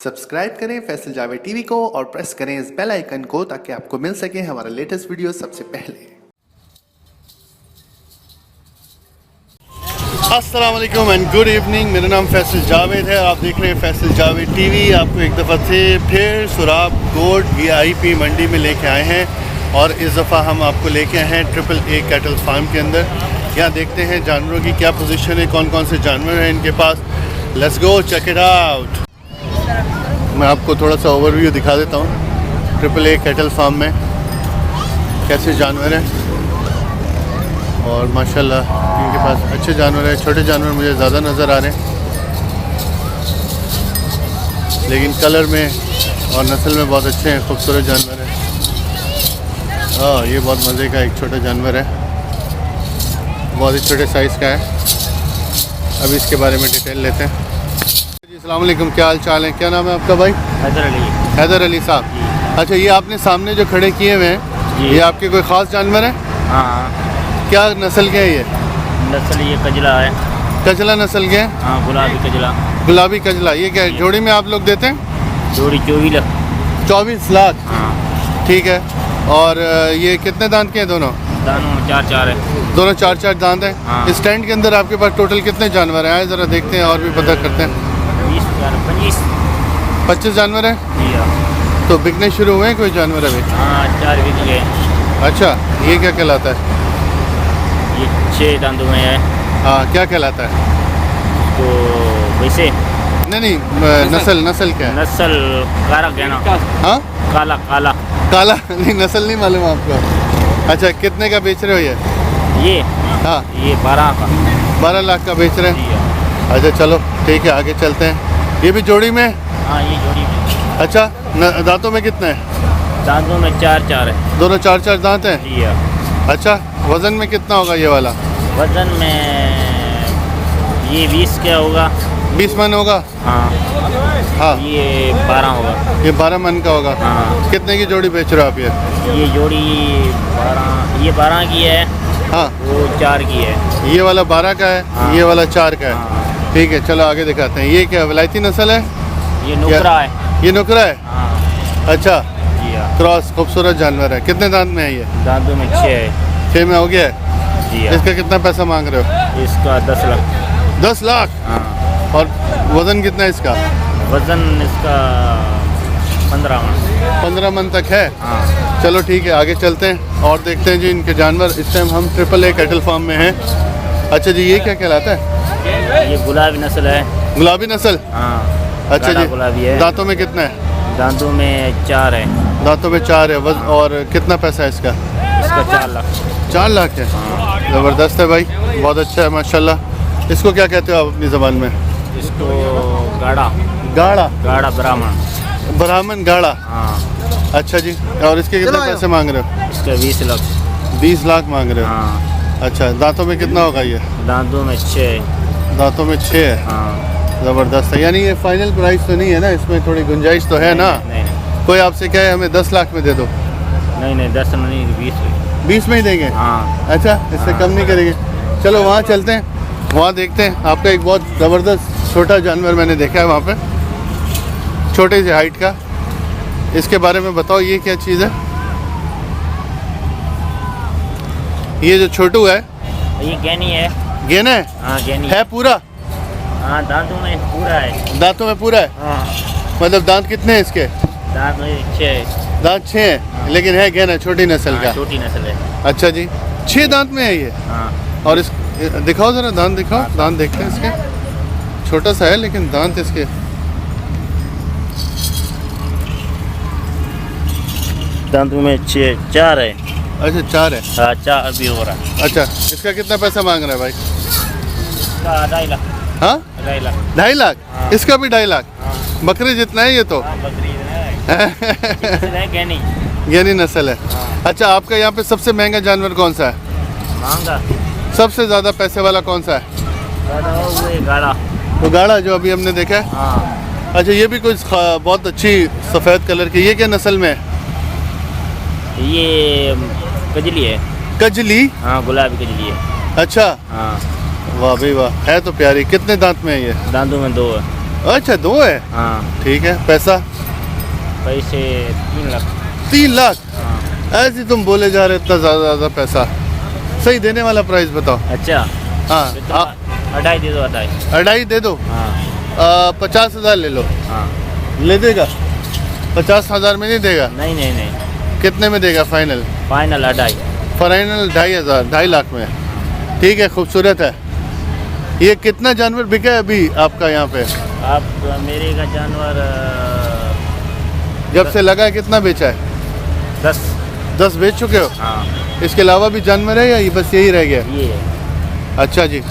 Subscribe करें Faisal Javed TV को और प्रेस करें इस बेल आइकन को ताकि आपको मिल सके हमारा लेटेस्ट वीडियो सबसे पहले। अस्सलाम वालेकुम एंड गुड इवनिंग। मेरा नाम फैसल जावेद है, आप देख रहे हैं फैसल जावेद टीवी। आपको एक दफ़ा से फिर सुराब गोट VIP मंडी में लेके आए हैं और इस दफ़ा हम आपको लेके आए हैं AAA कैटल फार्म के अंदर। यहाँ देखते हैं जानवरों की क्या पोजीशन है, कौन कौन से जानवर हैं इनके पास। Let's go check it out. मैं आपको थोड़ा सा ओवरव्यू दिखा देता हूँ AAA कैटल फार्म में कैसे जानवर हैं। और माशाल्लाह इनके पास अच्छे जानवर हैं। छोटे जानवर मुझे ज़्यादा नज़र आ रहे हैं, लेकिन कलर में और नस्ल में बहुत अच्छे हैं, खूबसूरत जानवर हैं। ये बहुत मज़े का एक छोटा जानवर है, बहुत ही छोटे साइज़ का है। अभी इसके बारे में डिटेल लेते हैं। जी अस्सलाम वालेकुम, क्या हाल चाल है? क्या नाम है आपका भाई? हैदर अली साहब। अच्छा, ये आपने सामने जो खड़े किए हुए हैं ये आपके कोई ख़ास जानवर हैं? हाँ। क्या नस्ल के हैं ये? नस्ल ये कजला है। कजला नस्ल के हैं? हाँ, गुलाबी कजला। गुलाबी कजला। ये क्या जोड़ी में आप लोग देते हैं? जोड़ी 24 लाख। 24 लाख। हाँ। ठीक है। और ये कितने दांत के हैं दोनों? दोनों 4-4 है। दोनों 4-4 दांत हैं। हाँ। इस स्टैंड के अंदर आपके पास टोटल कितने जानवर हैं? आए ज़रा देखते हैं और भी पता करते हैं। 25 जानवर हैं। तो बिकने शुरू हुए हैं कोई जानवर अभी? हाँ, 4 बिक गए। अच्छा, ये क्या कहलाता है? ये 6 दांतों में है। हाँ, क्या कहलाता है? तो वैसे नहीं, नस्ल क्या है? नस्ल काला कहना। हाँ, काला काला काला। नहीं, नस्ल नहीं मालूम आपको? अच्छा, कितने का बेच रहे हो ये? ये हाँ, ये 12 का। 12 लाख का बेच रहे हैं। अच्छा चलो ठीक है, आगे चलते हैं। ये भी जोड़ी में? हाँ, ये जोड़ी में। अच्छा, दांतों में कितने हैं? दांतों में 4-4 है। दोनों 4-4 दांत हैं? जी हाँ। अच्छा, वज़न में कितना होगा ये वाला? वजन में ये 20 क्या होगा? 20 मन होगा। हाँ। हाँ, ये 12 होगा। ये 12 मन का होगा। हाँ। कितने की जोड़ी बेच रहे हो आप ये? ये जोड़ी 12 की है। हाँ, वो 4 की है। ये वाला 12 का है। हाँ। ये वाला 4 का है। हाँ। ठीक है, चलो आगे दिखाते हैं। ये क्या विलायती नस्ल है? ये नुकरा है। ये नुकरा है? हाँ। अच्छा, जी हाँ। क्रॉस, खूबसूरत जानवर है। कितने दांत में है ये? दांतों में 6 है। 6 में हो गया है। जी हाँ। इसका कितना पैसा मांग रहे हो? इसका 10 लाख। 10 लाख। हाँ। और वज़न कितना है इसका? वजन इसका 15 मन। 15 मन तक है। हाँ। चलो ठीक है, आगे चलते हैं और देखते हैं जी इनके जानवर। इस टाइम हम AAA कैटल फार्म में हैं। अच्छा जी, ये क्या कहलाता है? ये गुलाबी नस्ल है। गुलाबी नस्ल। हाँ। अच्छा गाढ़ा जी, गुलाबी है। दांतों में कितना है? दांतों में 4 है। दांतों में 4 है। और कितना पैसा है इसका? इसका 4 लाख। 4 लाख है। ज़बरदस्त है भाई, बहुत अच्छा है माशाल्लाह। इसको क्या कहते हो आप अपनी ज़बान में? इसको गाढ़ा। गाढ़ा? गाढ़ा ब्राह्मण। ब्राह्मण गाढ़ा। हाँ। अच्छा जी, और इसके कितने पैसे मांग रहे हो? इसका 20 लाख। 20 लाख मांग रहे हो? हाँ। अच्छा, दांतों में कितना होगा ये? दांतों में 6 है। दांतों में 6 है। हाँ। ज़बरदस्त है। यानी ये फाइनल प्राइस तो नहीं है ना, इसमें थोड़ी गुंजाइश तो है ना? नहीं। कोई आपसे कहे हमें 10 लाख में दे दो? नहीं 10 में नहीं, 20 में। 20 में ही देंगे? हाँ। अच्छा, इससे कम नहीं करेंगे। चलो वहाँ चलते हैं, वहाँ देखते हैं। आपका एक बहुत ज़बरदस्त छोटा जानवर मैंने देखा है वहाँ पे, छोटे से हाइट का। इसके बारे में बताओ, ये क्या चीज़ है? ये जो छोटू है ये गैनी है। गेना है? हाँ, गैनी है पूरा? हाँ, दांतों में पूरा है। दांतों में पूरा है? हाँ। मतलब दांत कितने हैं इसके? दांत में 6 है। दांत 6 हैं, लेकिन है गेना, छोटी नस्ल का। छोटी नस्ल है। अच्छा जी, 6 दांत में है ये? हाँ। और इस दिखाओ ज़रा, दांत दिखाओ। दांत देखते हैं इसके। छोटा सा है लेकिन दांत इसके। दांतों में 4 है। अच्छा, 4 है। हाँ, 4 अभी हो रहा है। अच्छा, इसका कितना पैसा मांग रहा है भाई? इसका 2.5 लाख। हाँ, 2.5 लाख। 2.5 लाख? हाँ। इसका भी 2.5 लाख? हाँ। बकरी जितना है ये तो। हाँ, बकरी है। गैनी। गैनी नस्ल है। हाँ। अच्छा, आपका यहाँ पे सबसे महंगा जानवर कौन सा है? महंगा। सबसे ज़्यादा पैसे वाला कौन सा है? वो है गाढ़ा। तो गाढ़ा जो अभी हमने देखा है। हाँ। अच्छा, ये भी कुछ बहुत अच्छी सफ़ेद कलर की, ये क्या नस्ल में है? ये कजली है। कजली? हाँ, गुलाबी कजली है। अच्छा, हाँ। वाह भाई वाह, है तो प्यारी। कितने दांत में है ये? दांतों में 2 है। अच्छा 2 है, हाँ। ठीक है। पैसा पैसे 3 लाख। 3 लाख? हाँ। ऐसे तुम बोले जा रहे इतना ज़्यादा पैसा। सही देने वाला प्राइस बताओ। अच्छा हाँ तो 2.5 दे दो, 2.5। 2.5 दे दो। हाँ 50,000 ले लो। हाँ। ले देगा? 50,000 में नहीं देगा? नहीं नहीं नहीं, कितने में देगा फाइनल? फाइनल 2.5। फाइनल 2,500, 2.5 लाख में। ठीक है, खूबसूरत है। ये कितना जानवर बिका है अभी आपका यहाँ पे? आप मेरे का जानवर जब से लगा है कितना बेचा है? 10। 10 बेच चुके हो? हाँ इसके अलावा भी जानवर है या ये बस यही रह गया? ये है। अच्छा जी,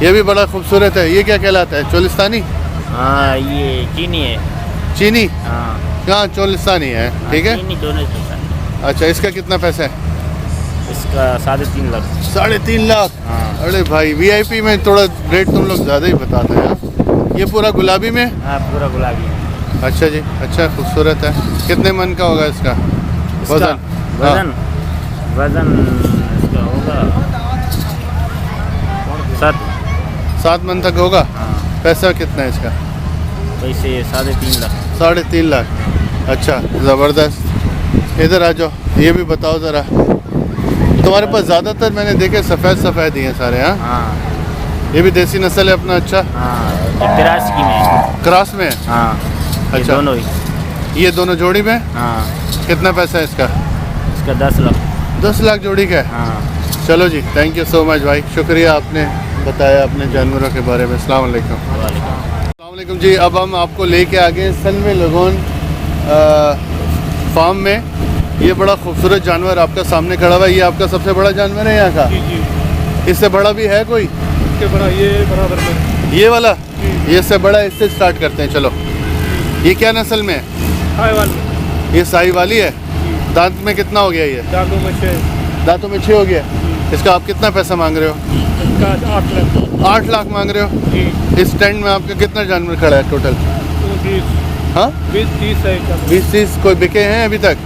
ये भी बड़ा खूबसूरत है। ये क्या कहलाता है? चोलिस्तानी? हाँ ये चीनी है। चीनी? हाँ हाँ चोलिस्तानी है, ठीक है। चीनी दोनों से। अच्छा, इसका कितना पैसा है? इसका 3.5 लाख। 3.5 लाख? हाँ अरे भाई, वीआईपी में थोड़ा रेट तुम लोग ज़्यादा ही बताते हैं यार। ये पूरा गुलाबी में? हाँ पूरा गुलाबी है। अच्छा जी, अच्छा खूबसूरत है। कितने मन का होगा इसका वजन? वजन वजन इसका होगा 7 मन तक होगा। हाँ। पैसा कितना है इसका? पैसे 3.5 लाख। 3.5 लाख? अच्छा ज़बरदस्त। इधर आ जाओ, ये भी बताओ ज़रा। तुम्हारे पास ज़्यादातर मैंने देखे सफ़ेद ही हैं सारे। हाँ हाँ ये भी देसी नस्ल है अपना? अच्छा, हाँ ये क्रास की में। क्रॉस में है? हाँ ये अच्छा। दोनों ही। ये दोनों जोड़ी में? हाँ कितना पैसा है इसका? इसका 10 लाख। 10 लाख जोड़ी का है? हाँ। चलो जी, थैंक यू सो मच भाई, शुक्रिया आपने बताया अपने जानवरों के बारे में। अस्सलाम वालेकुम। अस्सलाम वालेकुम जी। अब हम आपको लेके आ गए सनवे लगोन फार्म में। ये बड़ा खूबसूरत जानवर आपका सामने खड़ा हुआ है। ये आपका सबसे बड़ा जानवर है यहाँ का? जी जी। इससे बड़ा भी है कोई? इसके बड़ा ये बराबर में। ये वाला? ये इससे बड़ा, इससे स्टार्ट करते हैं चलो। ये क्या नस्ल में है? हाईवाल। ये साहिवाली है? दांत में कितना हो गया ये? दांतों में 6। दांतों में 6 हो गया। इसका आप कितना पैसा मांग रहे हो? इसका 8 लाख। 8 लाख मांग रहे हो? जी। इस स्टैंड में आपका कितना जानवर खड़ा है टोटल? 20 हाँ 20-30 है इसका। 20-30 कोई बिके हैं अभी तक?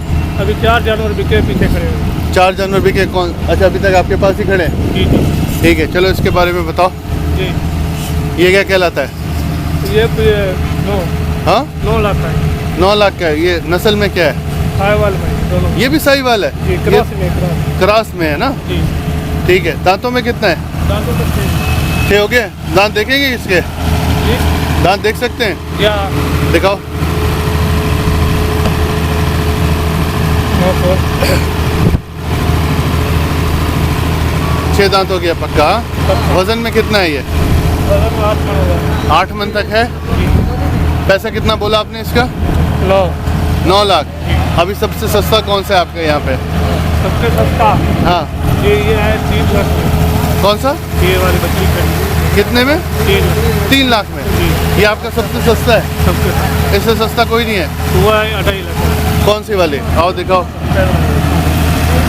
अभी 4 जानवर बिके पीछे खड़े हैं। 4 जानवर बिके? कौन? अच्छा, अभी तक आपके पास ही खड़े हैं? जी जी ठीक है, चलो इसके बारे में बताओ। जी। ये क्या कहलाता है? ये 9 हाँ 9 लाख का है। 9 लाख का है। ये नस्ल में क्या है? हाईवाल में दोनों। ये भी साहिवाल है? जी क्रॉस में। क्रॉस में है ना? जी। ठीक है। दांतों में कितना है? दांतों में 6। 6 हो गए। दांत देखेंगे इसके? जी। दांत देख सकते हैं? या दिखाओ। 6 दांत हो गया पक्का। वजन में कितना है ये? 8 मन होगा। 8 मन तक है। जी। पैसा कितना बोला आपने इसका? 9 लाख। अभी सबसे सस्ता कौन सा है आपके यहाँ पे? सबसे सस्ता हाँ ये है 3 लाख में। कौन सा? ये वाली बकरी खड़ी। कितने में? 3 लाख में? जी। ये आपका सबसे सस्ता है? सबसे सस्ता इससे सस्ता कोई नहीं है? हुआ है 2.5 लाख। कौन सी वाली? आओ दिखाओ।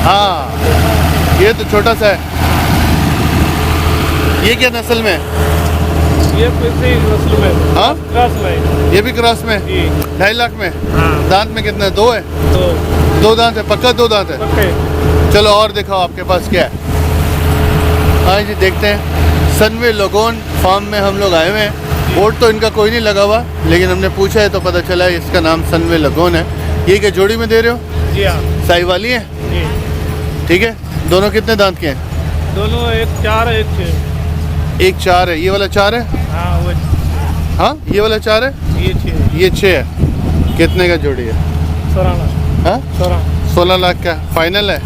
हाँ ये तो छोटा सा है। ये क्या नस्ल में है? ये किसी नस्ल में। हाँ क्रॉस में। ये भी क्रॉस में? जी। 2.5 लाख में? हाँ। दांत में कितने? 2 है? तो 2 दांत है पक्का? 2 दांत है? पक्के। चलो और दिखाओ आपके पास क्या है। हाँ जी, देखते हैं। सनवे लगोन फार्म में हम लोग आए हुए हैं। बोर्ड तो इनका कोई नहीं लगा हुआ, लेकिन हमने पूछा है तो पता चला है इसका नाम सनवे लगोन है। ये क्या जोड़ी में दे रहे हो? जी हाँ। साहिवाली है? जी। ठीक है। दोनों कितने दांत के हैं? दोनों एक 4 है, एक 6। एक 4 है। ये वाला 4 है? हाँ वो हाँ ये वाला 4 है? ये 6। ये 6 है। कितने का जोड़ी है? 16 लाख। हाँ 16 लाख का फाइनल है?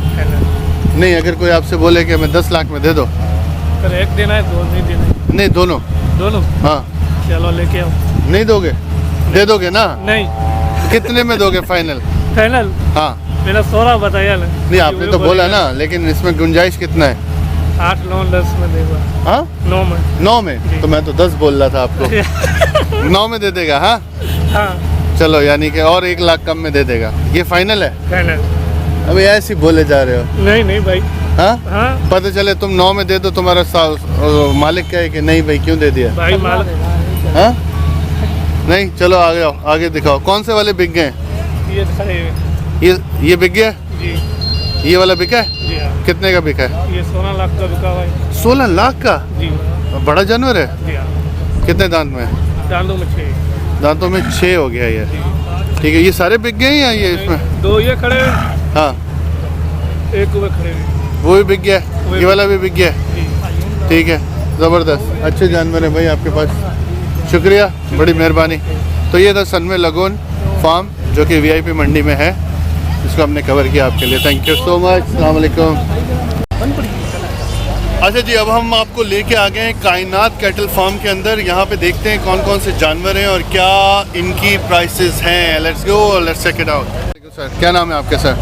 नहीं, अगर कोई आपसे बोले कि मैं 10 लाख में दे दो? सर एक देना है, 2 नहीं देना है। नहीं, दोनों। दोनों? हाँ। चलो लेके आओ। नहीं दोगे? दे दोगे ना? नहीं। कितने में दोगे फाइनल? फाइनल हाँ मैंने 16 बताया ना। नहीं, आपने तो बोला ना, लेकिन इसमें गुंजाइश कितना है? 8, 9, 10 में देगा। हाँ 9 में। 9 में? तो मैं तो 10 बोल रहा था आपको। 9 में दे देगा? हाँ हाँ चलो, यानी कि और 1 लाख कम में दे देगा। ये फाइनल है? फाइनल। अभी ऐसे ही बोले जा रहे हो? नहीं नहीं भाई। हाँ हाँ पता चले तुम 9 में दे दो, तुम्हारा मालिक कहे कि नहीं भाई क्यों दे दिया? भाई माल। हाँ नहीं, चलो आगे आओ, आगे दिखाओ। कौन से वाले बिक गए? ये खड़े। ये बिक गया? जी। ये वाला बिका है? जी हाँ। कितने का बिका है? ये 16 लाख का बिका भाई। 16 लाख का? जी। बड़ा जानवर है? जी हाँ। कितने दांत में है? दांतों में 6। दांतों में 6 हो गया ये। ठीक है, ये सारे बिक गए हैं या ये इसमें? 2 ये खड़े हैं, हाँ, 1 वो खड़े हैं। वो भी बिक गया है, ये वाला भी बिक गया है। ठीक है, ज़बरदस्त, अच्छे जानवर हैं भाई आपके पास, शुक्रिया, बड़ी मेहरबानी। तो ये था सनवे लगून फार्म जो कि वीआईपी मंडी में है, इसको हमने कवर किया आपके लिए। थैंक यू सो मच, अस्सलाम वालेकुम। अच्छा जी, अब हम आपको लेके आ गए हैं कायनात कैटल फार्म के अंदर। यहाँ पे देखते हैं कौन कौन से जानवर हैं और क्या इनकी प्राइसेस हैं। Let's go, let's check it out. Sir, क्या नाम है आपका सर?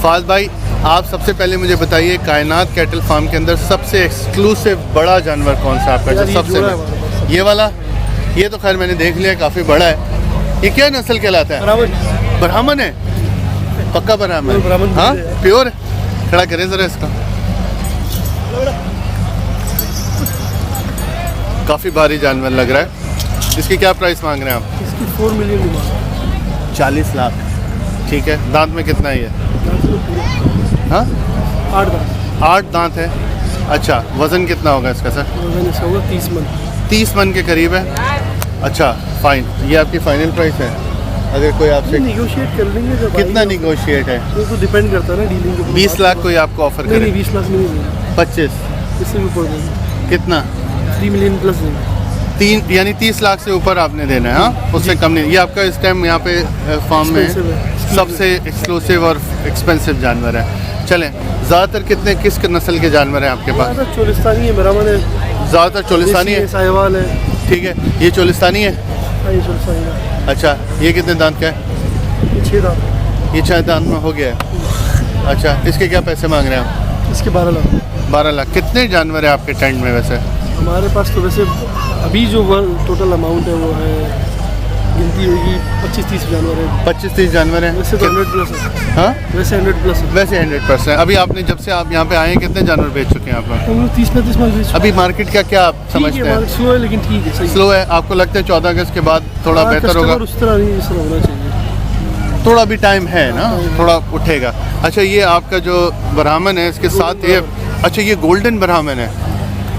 फहद भाई, आप सबसे पहले मुझे बताइए कायनात कैटल फार्म के अंदर सबसे एक्सक्लूसिव बड़ा जानवर कौन सा आपका? जो सबसे ये वाला, ये तो खैर मैंने देख लिया, काफ़ी बड़ा है। ये क्या नस्ल कहलाता है? ब्राह्मण है, पक्का ब्राह्मण? हाँ, प्योर है। खड़ा करें ज़रा इसका, काफ़ी भारी जानवर लग रहा है। इसकी क्या प्राइस मांग रहे हैं आप? इसकी 4 मिलियन 40 लाख। ठीक है, दांत में कितना ही है? हाँ, 8 दांत। 8 दांत है। अच्छा, वज़न कितना होगा इसका सर? वजन इसका होगा 30 मन। 30 मन के करीब है। अच्छा, फाइन, ये आपकी फाइनल प्राइस है? अगर कोई आपसे निगोशिएट कर लेंगे जब कितना निगोशिएट है? तो डिपेंड करता है ना डीलिंग के ऊपर। 20 लाख कोई आपको ऑफर करे? नहीं, 20 लाख में नहीं देंगे, 25? इससे भी ऊपर देंगे। कितना? 3 मिलियन प्लस देंगे। 3 यानी 30 लाख से ऊपर आपने देना है? हाँ, उससे कम नहीं। ये आपका इस टाइम यहाँ पे फार्म में सबसे एक्सक्लूसिव और एक्सपेंसिव जानवर है। चलें, ज़्यादातर किस नस्ल के जानवर हैं आपके पास? चोलिस्तानी है, ब्राह्मण है, ज़्यादातर चोलिस्तानी है, साहिवाल है। ठीक है, ये चोलिस्तानी है। हाँ, ये चोलिस्तानी है। अच्छा, ये कितने दांत का है? ये 6 दांत। ये 6 दांत में हो गया है। अच्छा, इसके क्या पैसे मांग रहे हैं आप? इसके 12 लाख। 12 लाख। कितने जानवर है आपके टेंट में वैसे? हमारे पास तो वैसे अभी जो टोटल अमाउंट है वो है, गिनती होगी 25-30 जानवर है। 25-30 जानवर हैं। वैसे तो 100 प्लस है। हाँ, वैसे 100 प्लस है। वैसे 100%। अभी आपने जब से आप यहाँ पे आए हैं कितने जानवर बेच चुके हैं आप लोग? हम लोग 30-35 मार्क बेच चुके अभी मार्केट का क्या आप समझते हैं। हैं? स्लो है लेकिन ठीक है, सही स्लो है। आपको लगता है 14 अगस्त के बाद थोड़ा बेहतर होगा? उस तरह नहीं, इस तरह होना चाहिए। थोड़ा भी टाइम है ना, थोड़ा उठेगा। अच्छा, ये आपका जो ब्राह्मण है इसके साथ ये, अच्छा ये गोल्डन ब्राह्मण है,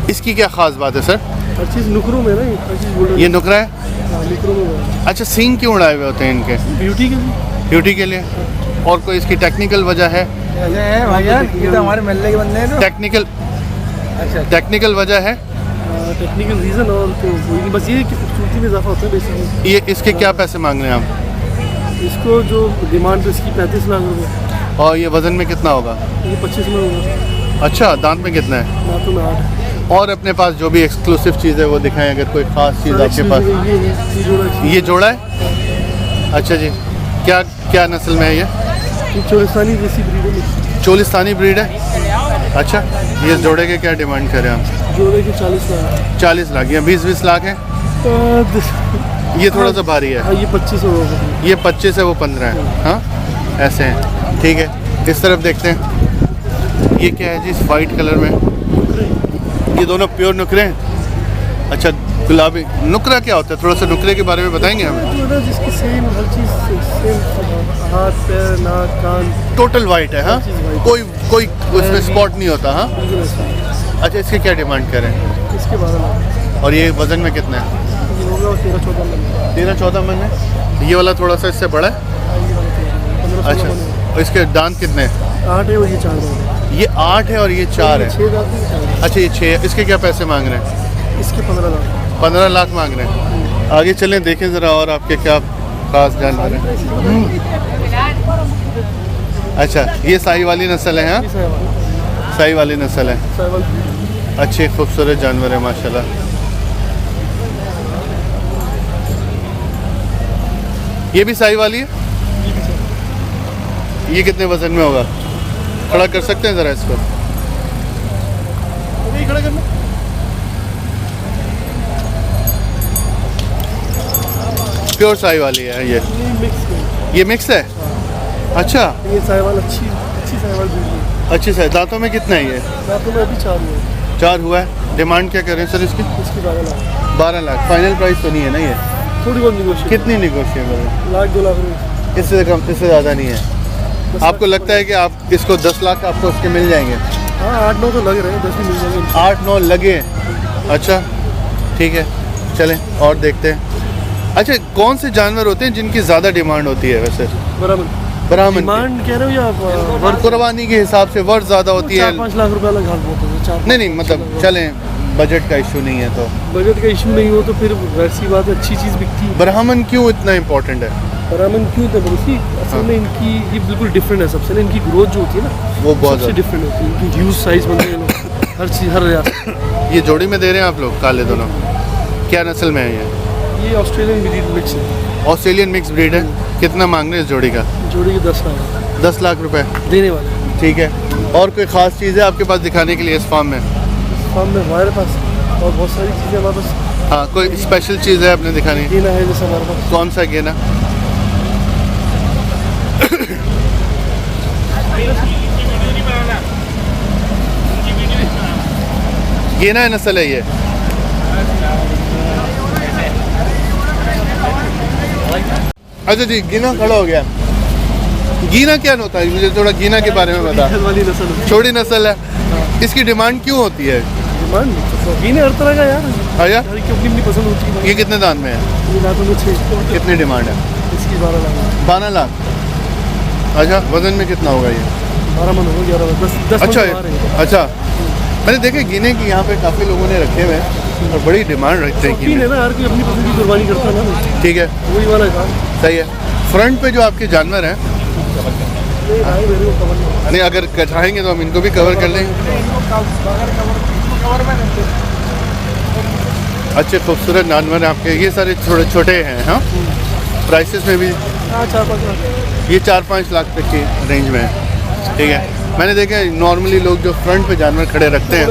इसकी क्या ख़ास बात है सर? हर चीज़ नुकरों में ना, हर चीज़ गोल्डन। ये नुकरा है? हाँ, नुकरों में। अच्छा, सींग क्यों उड़ाए हुए होते हैं इनके? ब्यूटी के लिए। ब्यूटी के लिए? और कोई इसकी टेक्निकल वजह है? भैया, ये तो हमारे महल्ले के बंदे हैं। टेक्निकल? अच्छा, टेक्निकल वजह है? टेक्निकल रीज़न और तो कोई नहीं, बस ये कि खूबसूरती में इजाफा होता है बेसिकली। ये इसके क्या पैसे मांग रहे हैं आप? इसको जो डिमांड है इसकी 35 लाख रुपये। और ये वज़न में कितना होगा? ये 25 में होगा। अच्छा, दांत में कितना है? दांतों में 8। और अपने पास जो भी एक्सक्लूसिव चीज़ है वो दिखाएं, अगर कोई ख़ास चीज़ आपके पास। ये जोड़ा। ये जोड़ा है? अच्छा जी, क्या नस्ल में है ये? चोलिस्तानी देसी ब्रीड है। चोलिस्तानी ब्रीड है? अच्छा, ये जोड़े के क्या डिमांड करें आप? जोड़े के 40 लाख। 40 लाख या 20-20 लाख है? ये थोड़ा सा भारी है। हाँ, ये 25 होगा। ये 25 है, वो 15 है। हाँ, ऐसे हैं। ठीक है, इस तरफ देखते हैं। ये क्या है जी, इस वाइट कलर में? ये दोनों प्योर नुकरे हैं? अच्छा, गुलाबी नुकरा क्या होता है? थोड़ा सा नुकरे के बारे में बताएंगे हमें? जो ना जिसकी सेम हर चीज़ सेम, हाथ पैर नाक कान टोटल वाइट है? हाँ, कोई उसमें स्पॉट नहीं होता? हाँ। बिल्कुल ऐसा। अच्छा, इसके क्या डिमांड करें? इसके 12 लाख। और ये वज़न में कितना है? ये होगा 13-14 लाख। 13-14 मन है। ये वाला थोड़ा सा इससे बड़ा है? अच्छा, और इसके दांत कितने हैं? 8 है और ये 4 है। ये 8 है और ये 4 है। 6 दांत है। अच्छा, ये 6 है। इसके क्या पैसे मांग रहे हैं? इसके 15 लाख। 15 लाख मांग रहे हैं। आगे चलें, देखें ज़रा और आपके क्या खास जानवर हैं। अच्छा, ये साही वाली नस्ल है? हाँ, साही वाली नस्ल है। अच्छे खूबसूरत जानवर है माशाल्लाह। ये भी साही वाली है? ये कितने वजन में होगा? खड़ा कर सकते हैं ज़रा इसको? खड़ा करना। प्योर साही वाली है ये? ये मिक्स है? अच्छा, ये साहिवाल अच्छी साहिवाल ब्रीड है। अच्छी साही। दांतों में कितना है ये? दांतों में अभी 4 हुए। 4 हुआ है। डिमांड क्या करें सर इसकी? इसकी 12 लाख। 12 लाख। फाइनल प्राइस तो नहीं है ना ये? थोड़ी बहुत निगोशिएट। कितनी निगोशिएबल है? 1-2 लाख रुपये। इससे कम, इससे ज़्यादा नहीं है? आपको लगता है कि आप इसको 10 लाख आपको उसके मिल जाएंगे? हाँ, 8-9 तो लग रहे हैं, 10 भी मिल जाएंगे। 8-9 लगे? अच्छा, ठीक है, चलें और देखते हैं। अच्छा, कौन से जानवर होते हैं जिनकी ज़्यादा डिमांड होती है वैसे? ब्राह्मण डिमांड कह रहे हो या वर्क? कुर्बानी के हिसाब से वर्थ ज़्यादा होती है। 4-5 लाख रुपए अलग हाल होता है। 4 नहीं मतलब चलें, बजट का इशू नहीं है तो। बजट का इशू नहीं हो तो फिर वैसी बात है, अच्छी चीज़ बिकती है। ब्राह्मण क्यों इतना इम्पोर्टेंट है? ब्राह्मण क्यों था बोलती, असल में इनकी ये बिल्कुल डिफरेंट है सबसे। इनकी ग्रोथ जो होती है ना वो बहुत सबसे डिफरेंट होती है। इनकी ह्यूज साइज बनते हैं लोग, हर चीज़ हर रियासत। ये जोड़ी में दे रहे हैं आप लोग काले दोनों? क्या नस्ल में है ये ऑस्ट्रेलियन ब्रीड मिक्स है। ऑस्ट्रेलियन मिक्स ब्रीड है। कितना मांग रहे हैं इस जोड़ी का? जोड़ी के 10 लाख। 10 लाख रुपए देने वाले। ठीक है। और कोई ख़ास चीज़ है आपके पास दिखाने के लिए इस फार्म में? फार्म में हमारे पास और बहुत सारी चीज़ें हमारे पास। हाँ, कोई स्पेशल चीज़ है आपने दिखानी? गेना है जैसे हमारे पास। कौन सा गेना? गेना है नस्ल है ये? अच्छा जी, गीना खड़ा हो गया। गीना क्या होता है? मुझे थोड़ा गीना के बारे में बता। वाली नस्ल है। छोटी नस्ल है। इसकी डिमांड क्यों होती है? डिमांड गेने हर तरह का यार। आया? हर की अपनी अपनी पसंद होती है। ये कितने दान में है? ये दांतों में 6। कितनी डिमांड है? इसकी 12 लाख। 12 लाख। अच्छा, वजन में कितना होगा ये? 12 मन हो, 11 10 अच्छा अच्छा, मैंने देखे गिने कि यहाँ पे काफ़ी लोगों ने रखे हुए हैं और बड़ी डिमांड रखते हैं शौकीन है ना, हर कोई अपनी पसंद की कुर्बानी करता है ना। ठीक है, वही वाला काम सही है। फ्रंट पे जो आपके जानवर हैं, नहीं अगर चाहेंगे तो हम इनको भी कवर कर लेंगे। अच्छे खूबसूरत जानवर हैं आपके। ये सारे थोड़े छोटे हैं। हाँ, प्राइसेस में भी 4-5 लाख। ये 4-5 लाख तक की रेंज में है। ठीक है, मैंने देखा है नॉर्मली लोग जो फ्रंट पे जानवर खड़े रखते हैं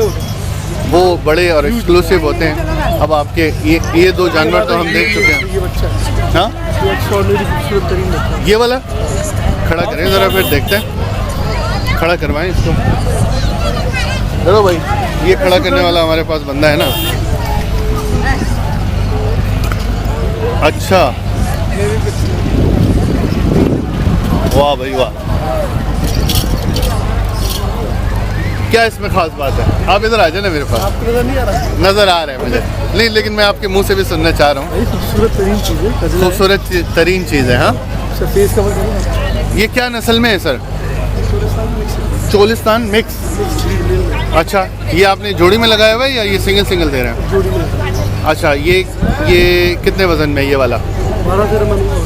वो बड़े और एक्सक्लूसिव होते हैं। अब आपके ये 2 जानवर तो हम देख चुके हैं। ये बच्चा है। हाँ, ये एक्स्ट्राऑर्डिनरी खूबसूरत तरीन बच्चा है। ये वाला खड़ा करें ज़रा, फिर देखते हैं। खड़ा करवाएं इसको। चलो भाई, ये खड़ा करने वाला हमारे पास बंदा है ना। अच्छा, वाह भाई वाह, क्या इसमें खास बात है? आप इधर आ जाए ना मेरे पास। आपको नजर नहीं आ रहा? नज़र आ रहा है मुझे, नहीं लेकिन मैं आपके मुंह से भी सुनना चाह रहा हूँ। ये खूबसूरत तरीन चीज़ है। खूबसूरत तरीन चीज़ है। हाँ, अच्छा, फेस कवर करो। ये क्या नस्ल में है सर? चोलिस्तान मिक्स। अच्छा, ये आपने जोड़ी में लगाया हुआ है या ये सिंगल दे रहे हैं? जोड़ी में। अच्छा, ये कितने वजन में है ये वाला? 12-13 मन हुआ।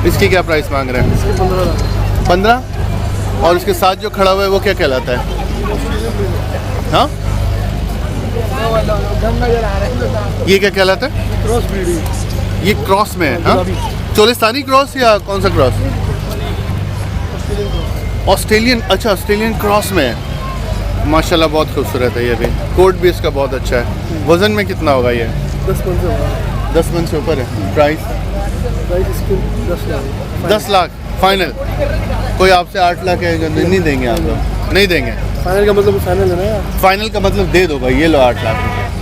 इसकी क्या प्राइस मांग रहे हैं? इसके 15 लाख। 15। और इसके साथ जो खड़ा हुआ है वो क्या कहलाता है? हाँ, ये क्या कहलाता है? क्रॉस ब्रीड है। ये क्रॉस में है। हाँ, चोलिस्तानी क्रॉस या कौन सा क्रॉस? ऑस्ट्रेलियन। अच्छा, ऑस्ट्रेलियन क्रॉस में है। माशाल्लाह बहुत खूबसूरत है ये भी। कोट भी इसका बहुत अच्छा है। वज़न में कितना होगा ये? 10 मन से होगा। 10 मन से ऊपर है। प्राइस इसके 10 लाख। 10 लाख फाइनल। कोई आपसे 8 लाख है, नहीं देंगे आप लोग? नहीं देंगे। फाइनल का मतलब फाइनल है ना यार। फाइनल का मतलब दे दो भाई, ये लो 8 लाख।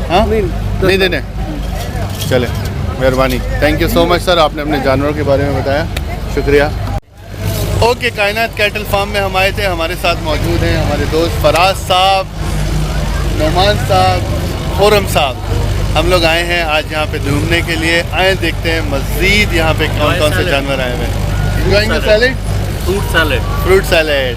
हाँ, नहीं देने? चले, मेहरबानी। Thank you so much sir, आपने अपने जानवरों के बारे में बताया, शुक्रिया। ओके, कायनात कैटल फार्म में हम आए थे। हमारे साथ मौजूद हैं हमारे दोस्त फराज साहब, नौमान साहब, खुरम साहब। हम लोग आए हैं आज यहाँ पे घूमने के लिए। आए देखते हैं मज़ीद यहाँ पे कौन कौन से जानवर आए हुए हैं। Enjoying the salad? Fruit salad. Fruit salad.